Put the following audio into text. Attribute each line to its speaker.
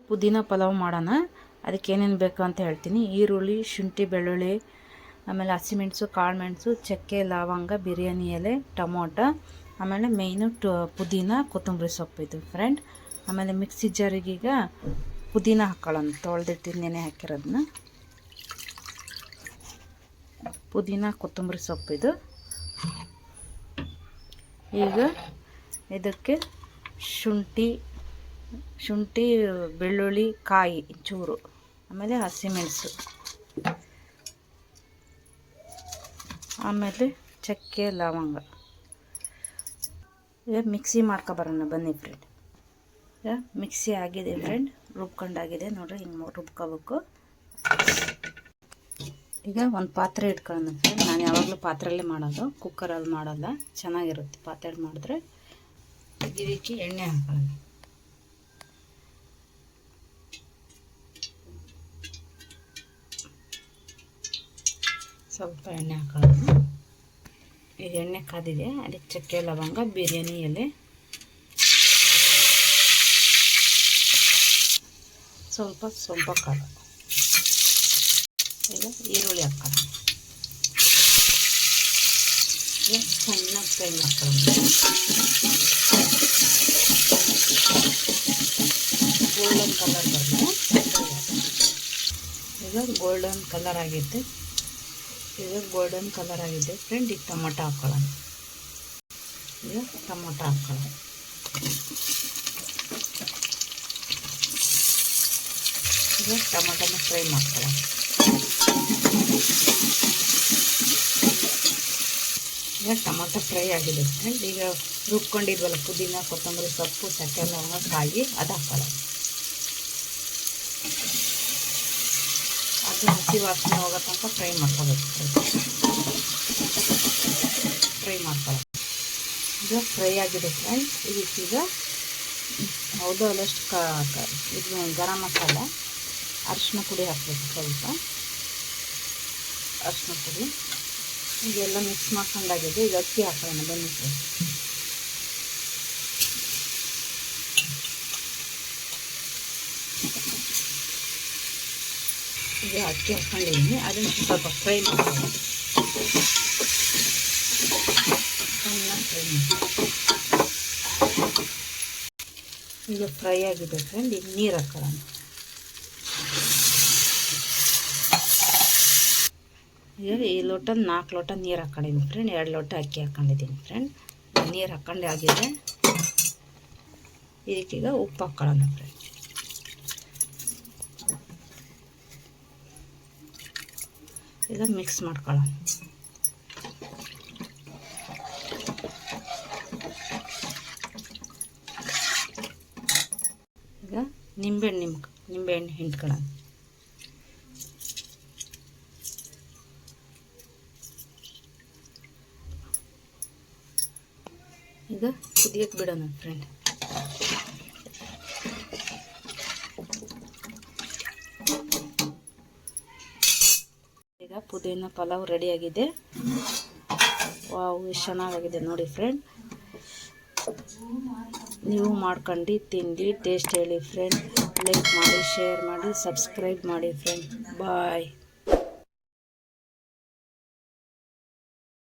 Speaker 1: ಪುದೀನ ಪಲಾವ್ ಮಾಡೋಣ. ಅದಕ್ಕೆ ಏನೇನು ಬೇಕು ಅಂತ ಹೇಳ್ತೀನಿ. ಈರುಳ್ಳಿ, ಶುಂಠಿ, ಬೆಳ್ಳುಳ್ಳಿ, ಆಮೇಲೆ ಹಸಿಮೆಣಸು, ಕಾಳು ಮೆಣಸು, ಚಕ್ಕೆ, ಲವಂಗ, ಬಿರಿಯಾನಿ ಎಲೆ, ಟೊಮೊಟೊ, ಆಮೇಲೆ ಮೇಯ್ನು ಪುದೀನ, ಕೊತ್ತಂಬರಿ ಸೊಪ್ಪು ಇದು ಫ್ರೆಂಡ್. ಆಮೇಲೆ ಮಿಕ್ಸಿ ಜಾರಿಗೀಗ ಪುದೀನ ಹಾಕ್ಕೊಳ್ಳೋಣ. ತೊಳೆದಿಟ್ಟು ನೆನೆ ಹಾಕಿರೋದನ್ನ ಪುದೀನ, ಕೊತ್ತಂಬರಿ ಸೊಪ್ಪು ಇದು. ಈಗ ಇದಕ್ಕೆ ಶುಂಠಿ, ಬೆಳ್ಳುಳ್ಳಿ, ಕಾಯಿ ಚೂರು, ಆಮೇಲೆ ಹಸಿಮೆಣಸು, ಆಮೇಲೆ ಚಕ್ಕೆ, ಲವಂಗ. ಈಗ ಮಿಕ್ಸಿ ಮಾಡ್ಕೊಬರೋಣ ಬನ್ನಿ ಫ್ರೆಂಡ್. ಈಗ ಮಿಕ್ಸಿ ಆಗಿದೆ ಫ್ರೆಂಡ್, ರುಬ್ಕೊಂಡಾಗಿದೆ ನೋಡಿರಿ. ಹಿಂಗೆ ರುಬ್ಕೋಬೇಕು. ಈಗ ಒಂದು ಪಾತ್ರೆ ಇಟ್ಕೊಳ್ಳೋಣ ಫ್ರೆಂಡ್. ನಾನು ಯಾವಾಗಲೂ ಪಾತ್ರೆಯಲ್ಲೇ ಮಾಡೋದು, ಕುಕ್ಕರಲ್ಲಿ ಮಾಡೋಲ್ಲ. ಚೆನ್ನಾಗಿರುತ್ತೆ ಪಾತ್ರೆಯಲ್ಲಿ ಮಾಡಿದ್ರೆ. ಇದಕ್ಕೆ ಎಣ್ಣೆ ಹಾಕೊಳ್ಳೋಣ. ಸ್ವಲ್ಪ ಎಣ್ಣೆ ಹಾಕೊಳ್ಳೋಣ. ಈಗ ಎಣ್ಣೆ ಕಾದಿದೆ. ಅದಕ್ಕೆ ಚಕ್ಕೆ, ಲವಂಗ, ಬಿರಿಯಾನಿ ಎಲೆ, ಸ್ವಲ್ಪ ಕಾಳು. ಈಗ ಈರುಳ್ಳಿ ಹಾಕೋಣ. ಈಗ ಚೆನ್ನಾಗಿ ಫ್ರೈ ಮಾಡ್ಕೊಳ್ಳೋಣ. ಗೋಲ್ಡನ್ ಕಲರ್ ಬರಲಿ. ಈಗ ಗೋಲ್ಡನ್ ಕಲರ್ ಆಗಿದೆ. ಫ್ರೆಂಡ್. ಈಗ ಟೊಮೊಟೊ ಹಾಕ್ಕೊಳ್ಳೋಣ. ಈಗ ಟೊಮೊಟೊ ಹಾಕ್ಕೊಳ್ಳೋಣ. ಈಗ ಟೊಮೊಟೊನ ಫ್ರೈ ಮಾಡ್ಕೊಳ್ಳೋಣ. ಈಗ ಟೊಮೊಟೊ ಫ್ರೈ ಆಗಿದೆ ಫ್ರೆಂಡ್. ಈಗ ರುಬ್ಕೊಂಡಿದ್ವಲ್ಲ ಪುದೀನ, ಕೊತ್ತಂಬರಿ ಸೊಪ್ಪು, ಚಕ್ಕೆ, ಲವಂಗ, ಕಾಯಿ, ಅದು ಹಾಕೊಳ್ಳೋಣ. ಅದು ಹಸಿ ವಾಸನೆ ಹೋಗೋ ತನಕ ಫ್ರೈ ಮಾಡ್ಕೋಬೇಕು. ಈಗ ಫ್ರೈ ಆಗಿದೆ ಫ್ರೆಂಡ್. ಇದಕ್ಕೀಗ ಹೌದು ಅಲ್ಲಷ್ಟು ಇದು ಗರಂ ಮಸಾಲ, ಅರಿಶಿನ ಪುಡಿ ಹಾಕಬೇಕು. ಸ್ವಲ್ಪ ಅರಿಶಿನ ಪುಡಿ. ಈಗೆಲ್ಲ ಮಿಕ್ಸ್ ಮಾಡ್ಕೊಂಡಾಗಿದೆ. ಈಗ ಅಕ್ಕಿ ಹಾಕೋಣ ಬನ್ನಿ ಫ್ರೆಂಡ್. ಈಗ ಅಕ್ಕಿ ಹಾಕ್ಕೊಂಡಿದ್ದೀನಿ. ಅದನ್ನು ಸ್ವಲ್ಪ ಫ್ರೈ ಮಾಡ್ಕೊಳ್ಳೋಣ. ಈಗ ಫ್ರೈ ಆಗಿದೆ ಫ್ರೆಂಡ್. ಈಗ ನೀರು ಹಾಕೊಳ್ಳೋಣ. ಈಗ ಈ ಲೋಟ 4 ಲೋಟ ನೀರು ಹಾಕ್ಕೊಂಡಿದ್ದೀನಿ ಫ್ರೆಂಡ್. 2 ಲೋಟ ಅಕ್ಕಿ ಹಾಕ್ಕೊಂಡಿದ್ದೀನಿ ಫ್ರೆಂಡ್. ನೀರು ಹಾಕ್ಕೊಂಡು ಆಗಿದೆ. ಇದಕ್ಕೀಗ ಉಪ್ಪು ಹಾಕ್ಕೊಳ್ಳೋಣ ಫ್ರೆಂಡ್. ಈಗ ಮಿಕ್ಸ್ ಮಾಡ್ಕೊಳ್ಳೋಣ. ಈಗ ನಿಂಬೆಹಣ್ಣು ಹಿಂಡ್ಕೊಳ್ಳೋಣ. ಈಗ ಕುದಿಯಕ್ಕೆ ಬಿಡೋಣ ಫ್ರೆಂಡ್. ಈಗ ಪುದೀನ ಪಲಾವ್ ರೆಡಿಯಾಗಿದೆ. ವಾವ್, ಎಷ್ಟು ಚೆನ್ನಾಗಿದೆ ನೋಡಿ ಫ್ರೆಂಡ್. ನೀವು ಮಾಡ್ಕೊಂಡು ತಿಂದು ಟೇಸ್ಟ್ ಹೇಳಿ ಫ್ರೆಂಡ್. ಲೈಕ್ ಮಾಡಿ, ಶೇರ್ ಮಾಡಿ, ಸಬ್ಸ್ಕ್ರೈಬ್ ಮಾಡಿ ಫ್ರೆಂಡ್. ಬಾಯ್.